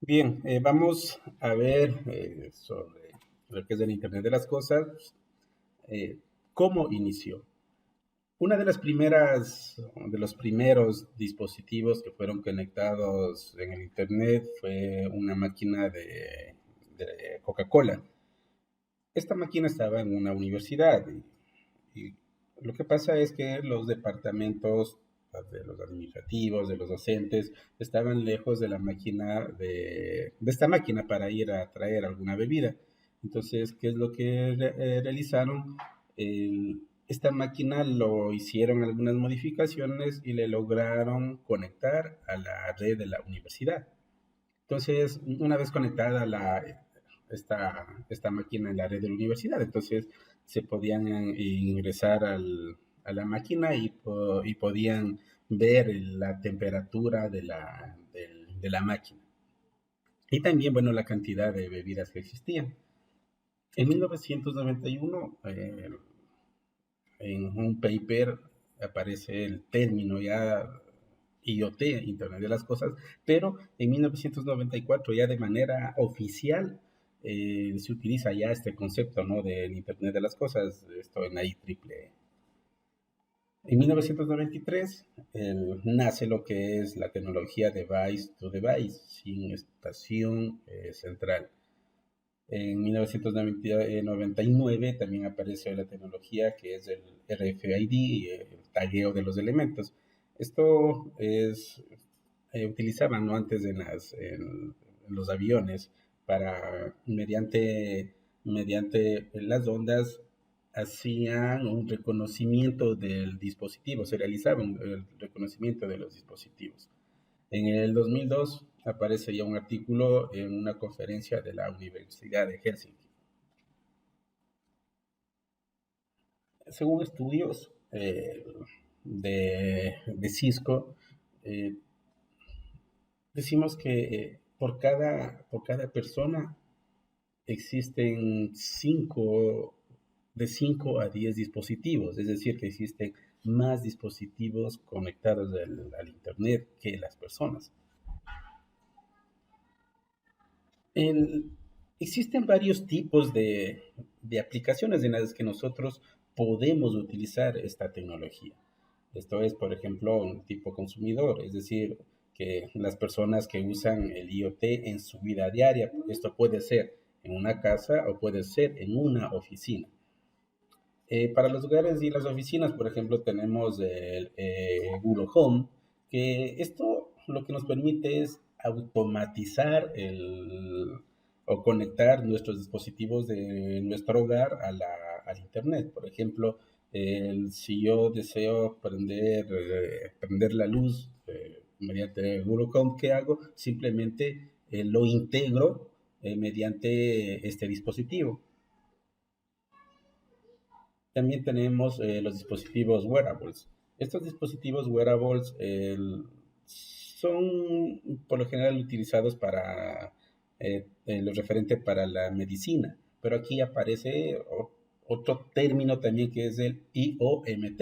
Bien, vamos a ver sobre lo que es el Internet de las Cosas, cómo inició. Una de los primeros dispositivos que fueron conectados en el Internet fue una máquina de Coca-Cola. Esta máquina estaba en una universidad y lo que pasa es que los departamentos de los administrativos, de los docentes, estaban lejos de la máquina de esta máquina para ir a traer alguna bebida. Entonces, ¿qué es lo que realizaron? Esta máquina lo hicieron algunas modificaciones y le lograron conectar a la red de la universidad. Entonces, una vez conectada esta máquina en la red de la universidad, entonces se podían ingresar a la máquina y podían ver la temperatura de la máquina. Y también, bueno, la cantidad de bebidas que existían. En 1991, en un paper aparece el término ya IoT, Internet de las Cosas, pero en 1994 ya de manera oficial se utiliza ya este concepto, ¿no?, del Internet de las Cosas, esto en la IEEE. En 1993 nace lo que es la tecnología Device to Device, sin estación central. En 1999 también aparece la tecnología que es el RFID, el tagueo de los elementos. Esto es utilizaban, ¿no?, antes en los aviones para mediante las ondas hacían un reconocimiento del dispositivo, se realizaba el reconocimiento de los dispositivos. En el 2002 aparece ya un artículo en una conferencia de la Universidad de Helsinki. Según estudios de Cisco, eh, decimos que por cada persona existen 5 a 10 dispositivos, es decir, que existen más dispositivos conectados al Internet que las personas. El- Existen varios tipos de aplicaciones en las que nosotros podemos utilizar esta tecnología. Esto es, por ejemplo, un tipo consumidor, es decir, que las personas que usan el IoT en su vida diaria, esto puede ser en una casa o puede ser en una oficina. Para los hogares y las oficinas, por ejemplo, tenemos el Google Home, que esto lo que nos permite es automatizar o conectar nuestros dispositivos de nuestro hogar al Internet. Por ejemplo, si yo deseo prender la luz mediante Google Home, ¿qué hago? Simplemente lo integro mediante este dispositivo. También tenemos los dispositivos wearables. Estos dispositivos wearables son por lo general utilizados para lo referente para la medicina, pero aquí aparece otro término también que es el IoMT,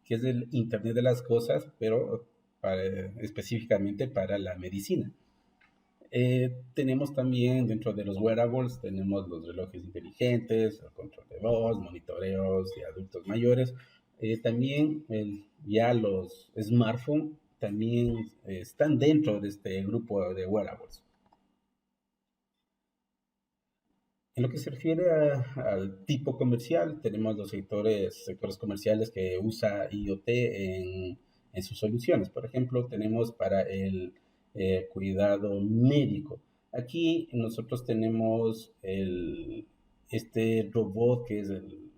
que es el Internet de las Cosas, pero específicamente para la medicina. Tenemos también dentro de los wearables, tenemos los relojes inteligentes, el control de voz, monitoreos de adultos mayores. También ya los smartphones también están dentro de este grupo de wearables. En lo que se refiere al tipo comercial, tenemos los sectores comerciales que usa IoT en sus soluciones. Por ejemplo, tenemos para el cuidado médico. Aquí nosotros tenemos este robot que es el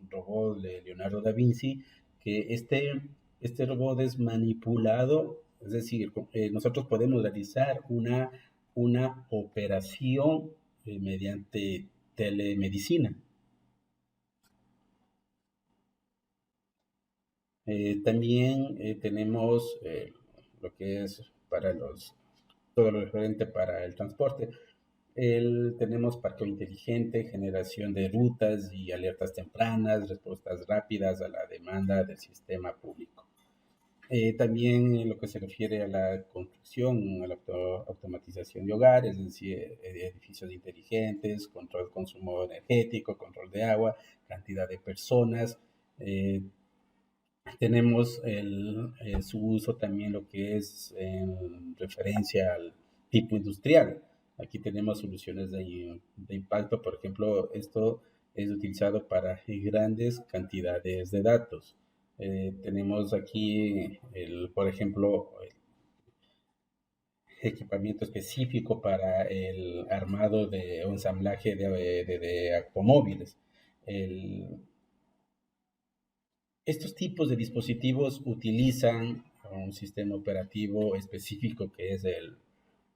robot de Leonardo da Vinci, que este robot es manipulado, es decir, nosotros podemos realizar una operación mediante telemedicina. También tenemos lo que es para todo lo referente para el transporte. Tenemos parqueo inteligente, generación de rutas y alertas tempranas, respuestas rápidas a la demanda del sistema público. También en lo que se refiere a la construcción, a la automatización de hogares, es decir, edificios inteligentes, control del consumo energético, control de agua, cantidad de personas. eh, Tenemos su uso también lo que es en referencia al tipo industrial. Aquí tenemos soluciones de impacto, por ejemplo, esto es utilizado para grandes cantidades de datos. Tenemos aquí, por ejemplo, el equipamiento específico para el armado o ensamblaje de automóviles. El, Estos tipos de dispositivos utilizan un sistema operativo específico que es el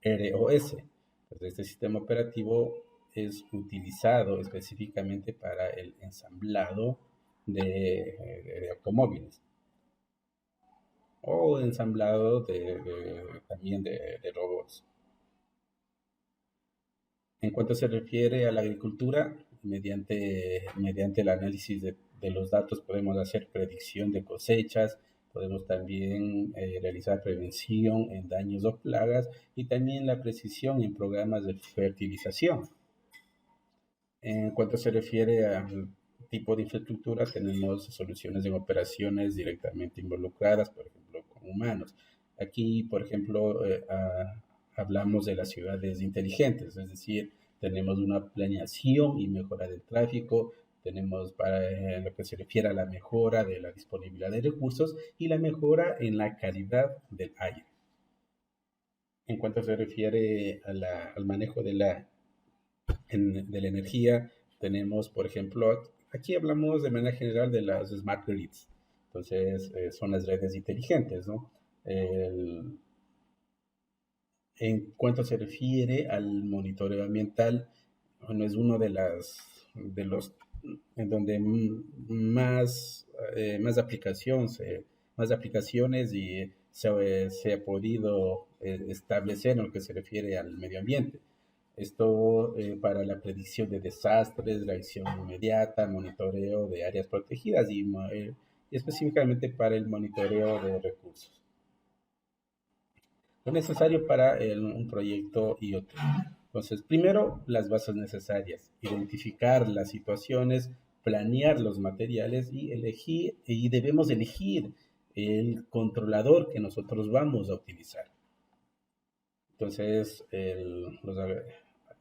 ROS. Entonces, este sistema operativo es utilizado específicamente para el ensamblado de automóviles o ensamblado también de robots. En cuanto se refiere a la agricultura, mediante el análisis de los datos podemos hacer predicción de cosechas, podemos también realizar prevención en daños o plagas y también la precisión en programas de fertilización. En cuanto se refiere al tipo de infraestructura, tenemos soluciones en operaciones directamente involucradas, por ejemplo, con humanos. Aquí, por ejemplo, hablamos de las ciudades inteligentes, es decir, tenemos una planeación y mejora del tráfico, tenemos para lo que se refiere a la mejora de la disponibilidad de recursos y la mejora en la calidad del aire. En cuanto se refiere al manejo de la energía, tenemos, por ejemplo, aquí hablamos de manera general de las smart grids, entonces son las redes inteligentes, ¿no? El, en cuanto se refiere al monitoreo ambiental, bueno, es uno de los en donde más aplicaciones y se ha podido establecer en lo que se refiere al medio ambiente. Esto para la predicción de desastres, reacción inmediata, monitoreo de áreas protegidas y específicamente para el monitoreo de recursos. Lo necesario para un proyecto IoT. Entonces, primero, las bases necesarias, identificar las situaciones, planear los materiales y debemos elegir el controlador que nosotros vamos a utilizar. Entonces,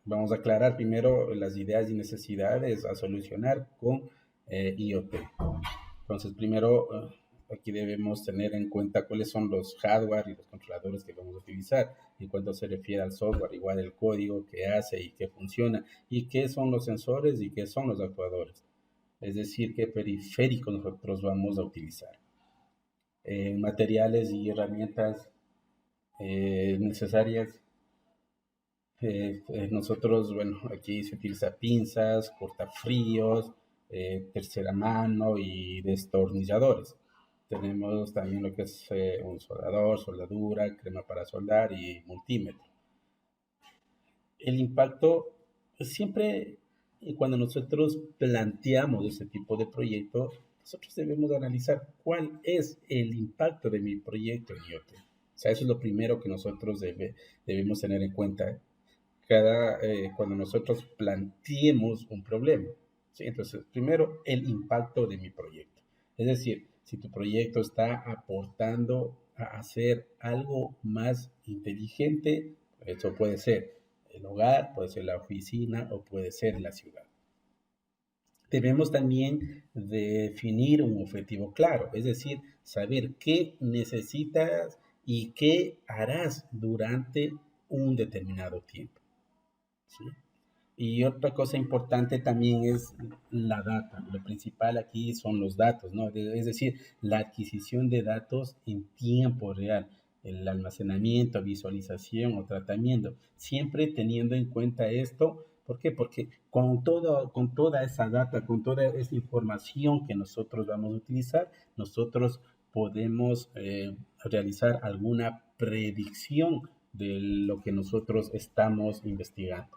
vamos a aclarar primero las ideas y necesidades a solucionar con IoT. Entonces, primero, aquí debemos tener en cuenta cuáles son los hardware y los controladores que vamos a utilizar. En cuanto se refiere al software, igual el código que hace y que funciona, y qué son los sensores y qué son los actuadores. Es decir, qué periféricos nosotros vamos a utilizar. Materiales y herramientas necesarias. Nosotros, bueno, aquí se utiliza pinzas, cortafríos, tercera mano y destornilladores. Tenemos también lo que es un soldador, soldadura, crema para soldar y multímetro. El impacto siempre, cuando nosotros planteamos ese tipo de proyecto, nosotros debemos analizar cuál es el impacto de mi proyecto en IoT. O sea, eso es lo primero que nosotros debemos tener en cuenta cuando nosotros planteemos un problema. ¿Sí? Entonces, primero, el impacto de mi proyecto. Es decir, si tu proyecto está aportando a hacer algo más inteligente, eso puede ser el hogar, puede ser la oficina o puede ser la ciudad. Debemos también definir un objetivo claro, es decir, saber qué necesitas y qué harás durante un determinado tiempo. ¿Sí? Y otra cosa importante también es la data. Lo principal aquí son los datos, ¿no? Es decir, la adquisición de datos en tiempo real, el almacenamiento, visualización o tratamiento. Siempre teniendo en cuenta esto. ¿Por qué? Porque con toda esa data, con toda esa información que nosotros vamos a utilizar, nosotros podemos realizar alguna predicción de lo que nosotros estamos investigando.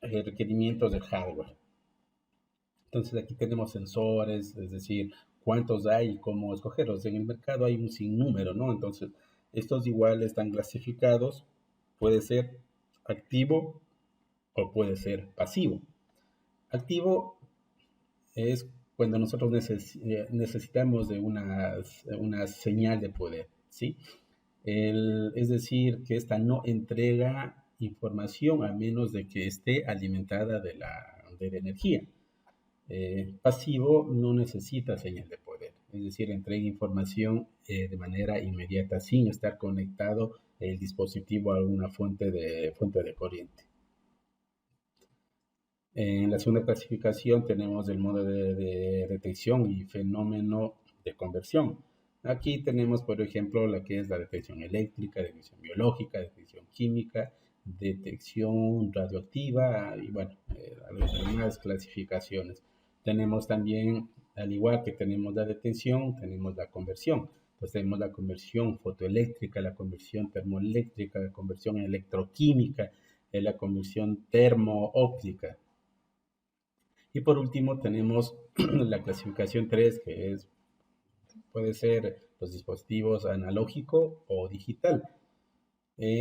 Requerimientos del hardware. Entonces aquí tenemos sensores, es decir, cuántos hay y cómo escogerlos. En el mercado hay un sinnúmero, ¿no? Entonces, estos igual están clasificados, puede ser activo o puede ser pasivo. Activo es cuando nosotros necesitamos de una señal de poder, ¿sí? Es decir, que esta no entrega información a menos de que esté alimentada de la energía. Pasivo no necesita señal de poder, es decir, entrega información de manera inmediata sin estar conectado el dispositivo a alguna fuente de corriente. En la segunda clasificación tenemos el modo de detección y fenómeno de conversión. Aquí tenemos, por ejemplo, la que es la detección eléctrica, detección biológica, detección química, detección radioactiva y bueno, algunas clasificaciones. Tenemos también, al igual que tenemos la detección, tenemos la conversión. Entonces tenemos la conversión fotoeléctrica, la conversión termoeléctrica, la conversión electroquímica, la conversión termoóptica. Y por último tenemos la clasificación 3, que puede ser los dispositivos analógico o digital.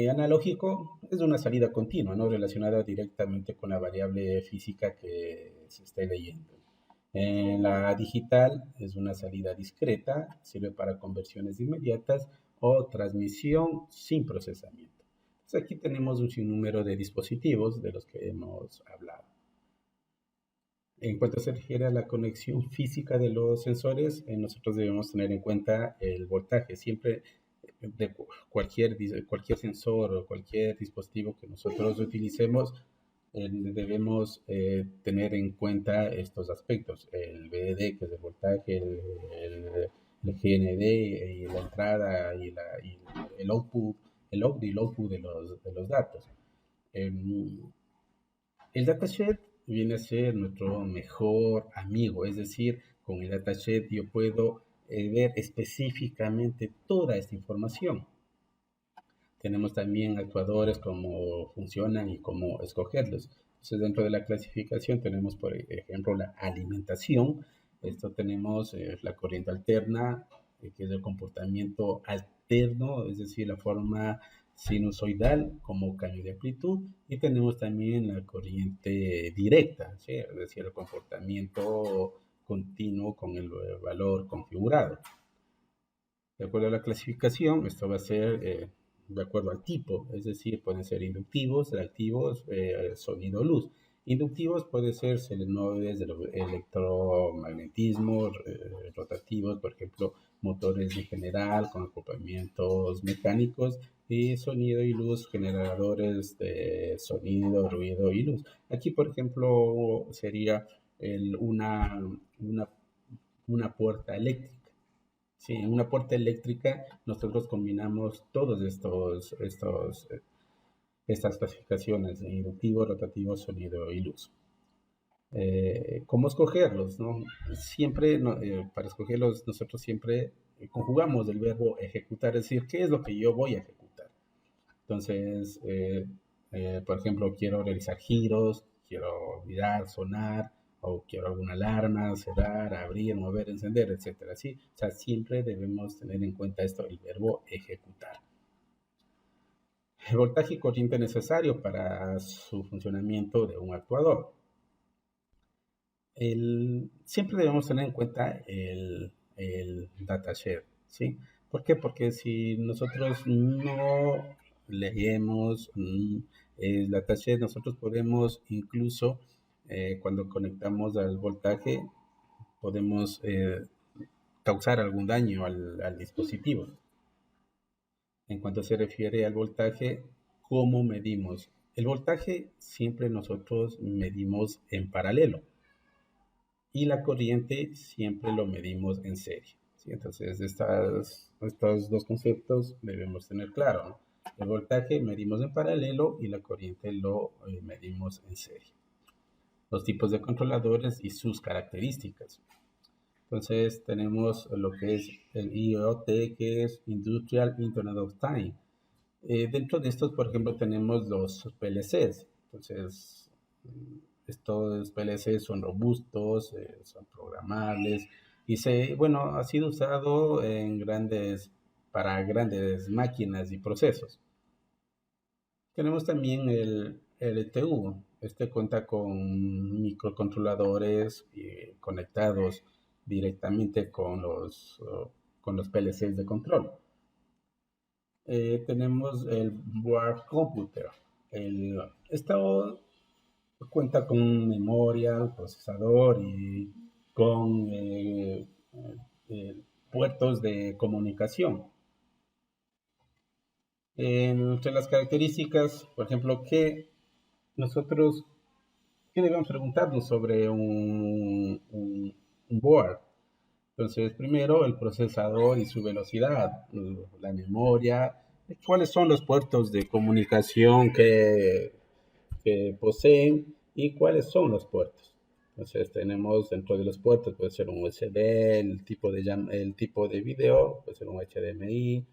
Analógico es una salida continua, ¿no? Relacionada directamente con la variable física que se esté leyendo. La digital es una salida discreta, sirve para conversiones inmediatas o transmisión sin procesamiento. Entonces aquí tenemos un sinnúmero de dispositivos de los que hemos hablado. En cuanto se refiere a la conexión física de los sensores, nosotros debemos tener en cuenta el voltaje. Siempre de cualquier sensor o cualquier dispositivo que nosotros utilicemos, debemos tener en cuenta estos aspectos. El VDD, que es el voltaje, el GND, y la entrada y el output, y el output de los datos. El datasheet viene a ser nuestro mejor amigo, es decir, con el datasheet yo puedo ver específicamente toda esta información. Tenemos también actuadores, cómo funcionan y cómo escogerlos. Entonces, dentro de la clasificación tenemos, por ejemplo, la alimentación. Esto tenemos la corriente alterna, que es el comportamiento alterno, es decir, la forma sinusoidal como cambio de amplitud. Y tenemos también la corriente directa, ¿sí? Es decir, el comportamiento continuo con el valor configurado. De acuerdo a la clasificación, esto va a ser de acuerdo al tipo, es decir, pueden ser inductivos, reactivos, sonido, luz. Inductivos pueden ser solenoides, electromagnetismo, rotativos, por ejemplo, motores en general con acoplamientos mecánicos, y sonido y luz, generadores de sonido, ruido y luz. Aquí, por ejemplo, sería una puerta eléctrica. Sí, en una puerta eléctrica nosotros combinamos todos estas clasificaciones de inductivo, rotativo, sonido y luz. ¿Cómo escogerlos? ¿No? Siempre, para escogerlos, nosotros siempre conjugamos el verbo ejecutar, es decir, ¿qué es lo que yo voy a ejecutar? Entonces, por ejemplo, quiero realizar giros, quiero mirar, sonar, o quiero alguna alarma, cerrar, abrir, mover, encender, etcétera. ¿Sí? O sea, siempre debemos tener en cuenta esto, el verbo ejecutar. El voltaje y corriente necesario para su funcionamiento de un actuador. Siempre debemos tener en cuenta el datasheet, ¿sí? ¿Por qué? Porque si nosotros no leemos el datasheet, nosotros podemos incluso, cuando conectamos al voltaje, podemos causar algún daño al dispositivo. En cuanto se refiere al voltaje, ¿cómo medimos? El voltaje siempre nosotros medimos en paralelo, y la corriente siempre lo medimos en serie, ¿sí? Entonces, estos dos conceptos debemos tener claro, ¿no? El voltaje medimos en paralelo y la corriente lo medimos en serie. Los tipos de controladores y sus características. Entonces, tenemos lo que es el IoT, que es Industrial Internet of Time. Dentro de estos, por ejemplo, tenemos los PLCs. Entonces, estos PLCs son robustos, son programables bueno, ha sido usado para grandes máquinas y procesos. Tenemos también el LTU. Este cuenta con microcontroladores conectados directamente con los PLCs de control. Tenemos el Board Computer. Esto cuenta con memoria, procesador y con puertos de comunicación. Entre las características, por ejemplo, ¿qué debemos preguntarnos sobre un board? Entonces, primero, el procesador y su velocidad, la memoria, cuáles son los puertos de comunicación que poseen y cuáles son los puertos. Entonces, tenemos dentro de los puertos, puede ser un USB, el tipo de video, puede ser un HDMI,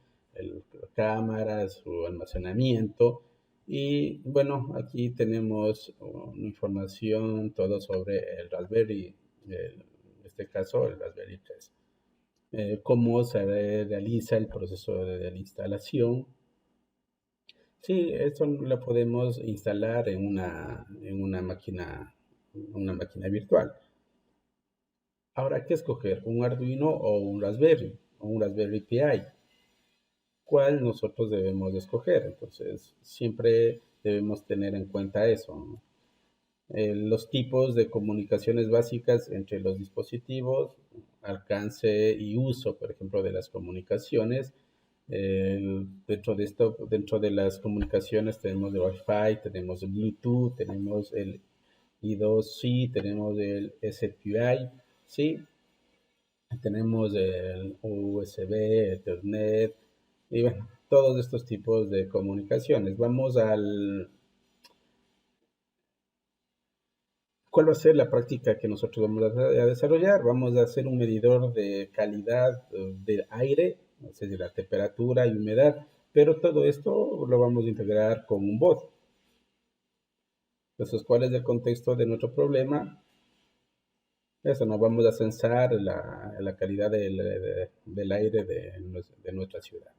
cámaras, su almacenamiento. Y bueno, aquí tenemos información todo sobre el Raspberry, en este caso el Raspberry 3. Cómo se realiza el proceso de la instalación. Sí, esto lo podemos instalar en una máquina virtual. Ahora, ¿qué escoger? ¿Un Arduino o un Raspberry Pi? ¿Cuál nosotros debemos escoger? Entonces, siempre debemos tener en cuenta eso, ¿no? Los tipos de comunicaciones básicas entre los dispositivos, alcance y uso, por ejemplo, de las comunicaciones. Dentro de las comunicaciones tenemos el Wi-Fi, tenemos el Bluetooth, tenemos el I2C, tenemos el SPI, ¿sí? Tenemos el USB, Ethernet, y bueno, todos estos tipos de comunicaciones. ¿Cuál va a ser la práctica que nosotros vamos a desarrollar? Vamos a hacer un medidor de calidad del aire, es decir, la temperatura y humedad, pero todo esto lo vamos a integrar con un bot. Entonces, ¿cuál es el contexto de nuestro problema? Eso, nos vamos a censar la calidad del aire de nuestra ciudad.